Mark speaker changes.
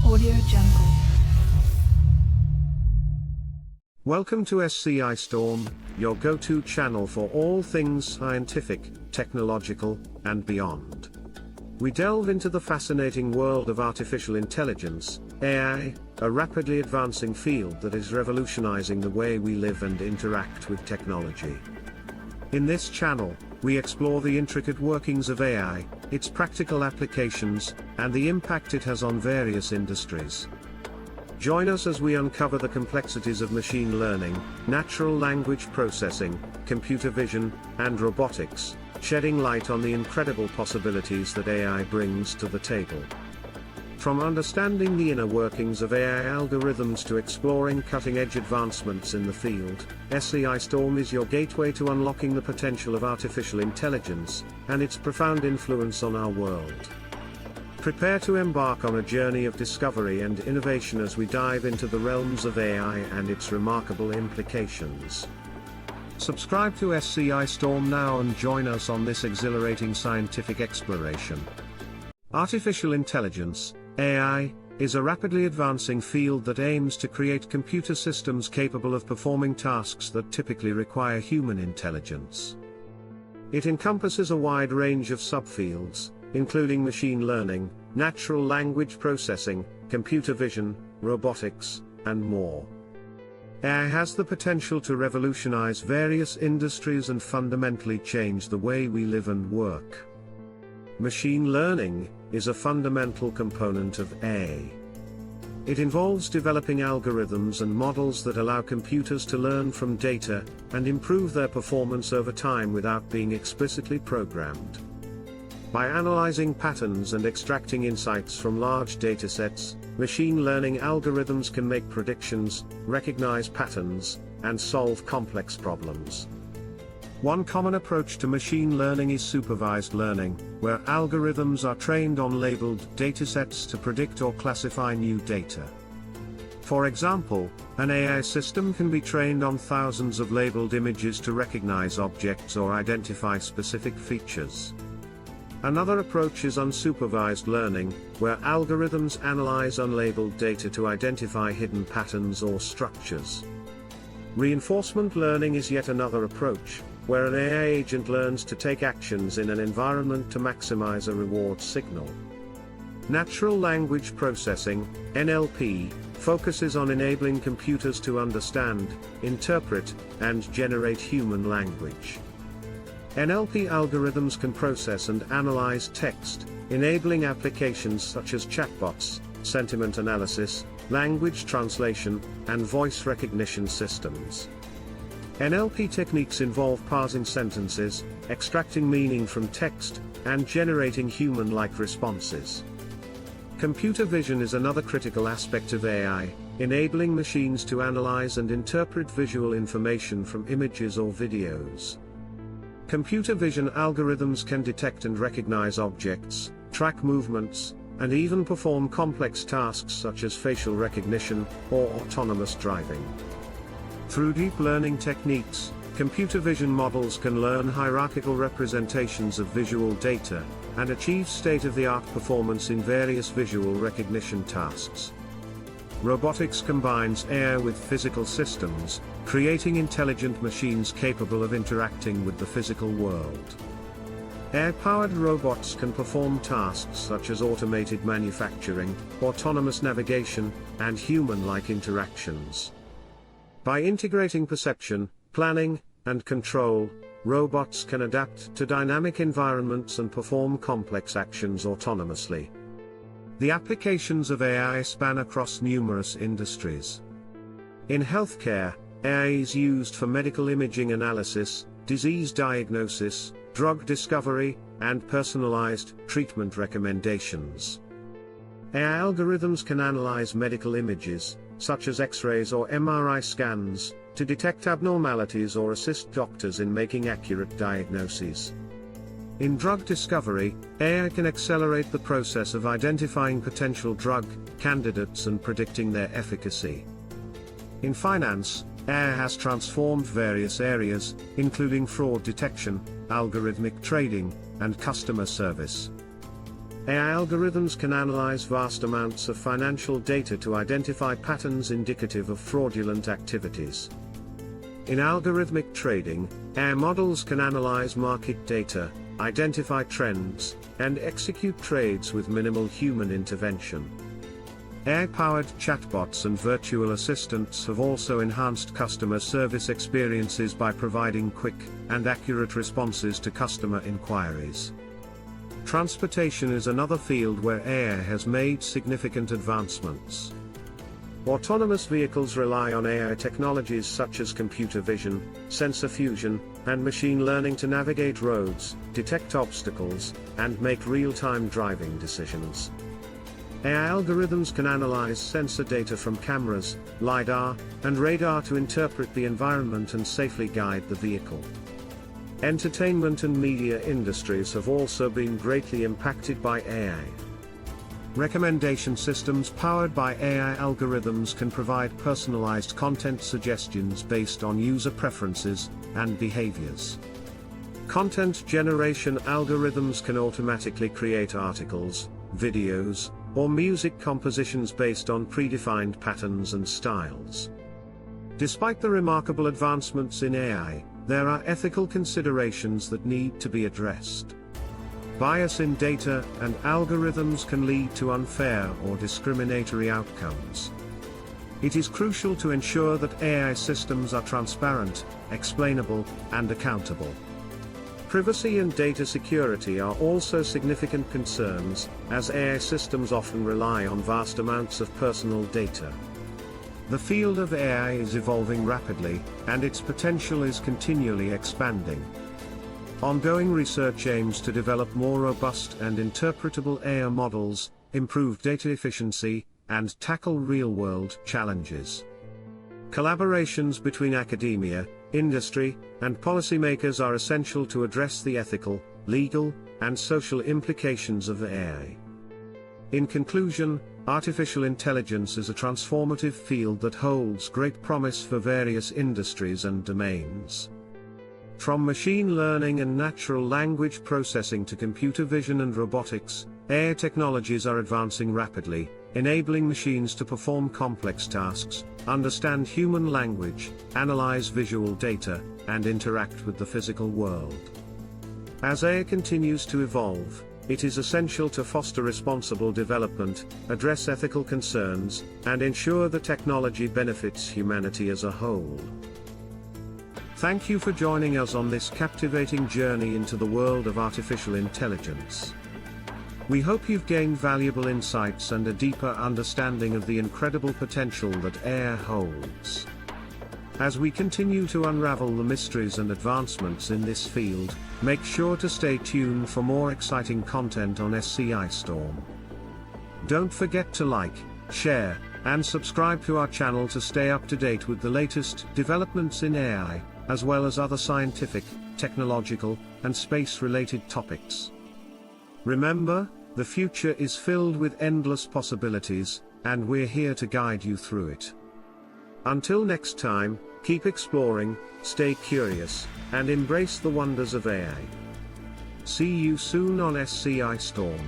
Speaker 1: Audio Jungle.
Speaker 2: Welcome to SCI Storm, your go-to channel for all things scientific, technological, and beyond. We delve into the fascinating world of artificial intelligence, AI, a rapidly advancing field that is revolutionizing the way we live and interact with technology. In this channel, we explore the intricate workings of AI, its practical applications, and the impact it has on various industries. Join us as we uncover the complexities of machine learning, natural language processing, computer vision, and robotics, shedding light on the incredible possibilities that AI brings to the table. From understanding the inner workings of AI algorithms to exploring cutting-edge advancements in the field, SCI Storm is your gateway to unlocking the potential of artificial intelligence, and its profound influence on our world. Prepare to embark on a journey of discovery and innovation as we dive into the realms of AI and its remarkable implications. Subscribe to SCI Storm now and join us on this exhilarating scientific exploration. Artificial intelligence, AI, is a rapidly advancing field that aims to create computer systems capable of performing tasks that typically require human intelligence. It encompasses a wide range of subfields, including machine learning, natural language processing, computer vision, robotics, and more. AI has the potential to revolutionize various industries and fundamentally change the way we live and work. Machine learning is a fundamental component of AI. It involves developing algorithms and models that allow computers to learn from data and improve their performance over time without being explicitly programmed. By analyzing patterns and extracting insights from large datasets, machine learning algorithms can make predictions, recognize patterns, and solve complex problems. One common approach to machine learning is supervised learning, where algorithms are trained on labeled datasets to predict or classify new data. For example, an AI system can be trained on thousands of labeled images to recognize objects or identify specific features. Another approach is unsupervised learning, where algorithms analyze unlabeled data to identify hidden patterns or structures. Reinforcement learning is yet another approach, where an AI agent learns to take actions in an environment to maximize a reward signal. Natural language processing, NLP, focuses on enabling computers to understand, interpret, and generate human language. NLP algorithms can process and analyze text, enabling applications such as chatbots, sentiment analysis, language translation, and voice recognition systems. NLP techniques involve parsing sentences, extracting meaning from text, and generating human-like responses. Computer vision is another critical aspect of AI, enabling machines to analyze and interpret visual information from images or videos. Computer vision algorithms can detect and recognize objects, track movements, and even perform complex tasks such as facial recognition or autonomous driving. Through deep learning techniques, computer vision models can learn hierarchical representations of visual data and achieve state-of-the-art performance in various visual recognition tasks. Robotics combines AI with physical systems, creating intelligent machines capable of interacting with the physical world. AI-powered robots can perform tasks such as automated manufacturing, autonomous navigation, and human-like interactions. By integrating perception, planning, and control, robots can adapt to dynamic environments and perform complex actions autonomously. The applications of AI span across numerous industries. In healthcare, AI is used for medical imaging analysis, disease diagnosis, drug discovery, and personalized treatment recommendations. AI algorithms can analyze medical images, such as X-rays or MRI scans, to detect abnormalities or assist doctors in making accurate diagnoses. In drug discovery, AI can accelerate the process of identifying potential drug candidates and predicting their efficacy. In finance, AI has transformed various areas, including fraud detection, algorithmic trading, and customer service. AI algorithms can analyze vast amounts of financial data to identify patterns indicative of fraudulent activities. In algorithmic trading, AI models can analyze market data, identify trends, and execute trades with minimal human intervention. AI-powered chatbots and virtual assistants have also enhanced customer service experiences by providing quick and accurate responses to customer inquiries. Transportation is another field where AI has made significant advancements. Autonomous vehicles rely on AI technologies such as computer vision, sensor fusion, and machine learning to navigate roads, detect obstacles, and make real-time driving decisions. AI algorithms can analyze sensor data from cameras, LiDAR, and radar to interpret the environment and safely guide the vehicle. Entertainment and media industries have also been greatly impacted by AI. Recommendation systems powered by AI algorithms can provide personalized content suggestions based on user preferences and behaviors. Content generation algorithms can automatically create articles, videos, or music compositions based on predefined patterns and styles. Despite the remarkable advancements in AI, there are ethical considerations that need to be addressed. Bias in data and algorithms can lead to unfair or discriminatory outcomes. It is crucial to ensure that AI systems are transparent, explainable, and accountable. Privacy and data security are also significant concerns, as AI systems often rely on vast amounts of personal data. The field of AI is evolving rapidly, and its potential is continually expanding. Ongoing research aims to develop more robust and interpretable AI models, improve data efficiency, and tackle real-world challenges. Collaborations between academia, industry, and policymakers are essential to address the ethical, legal, and social implications of AI. In conclusion, artificial intelligence is a transformative field that holds great promise for various industries and domains. From machine learning and natural language processing to computer vision and robotics, AI technologies are advancing rapidly, enabling machines to perform complex tasks, understand human language, analyze visual data, and interact with the physical world. As AI continues to evolve, it is essential to foster responsible development, address ethical concerns, and ensure the technology benefits humanity as a whole. Thank you for joining us on this captivating journey into the world of artificial intelligence. We hope you've gained valuable insights and a deeper understanding of the incredible potential that AI holds. As we continue to unravel the mysteries and advancements in this field, make sure to stay tuned for more exciting content on SCI Storm. Don't forget to like, share, and subscribe to our channel to stay up to date with the latest developments in AI, as well as other scientific, technological, and space-related topics. Remember, the future is filled with endless possibilities, and we're here to guide you through it. Until next time, keep exploring, stay curious, and embrace the wonders of AI. See you soon on SCI Storm.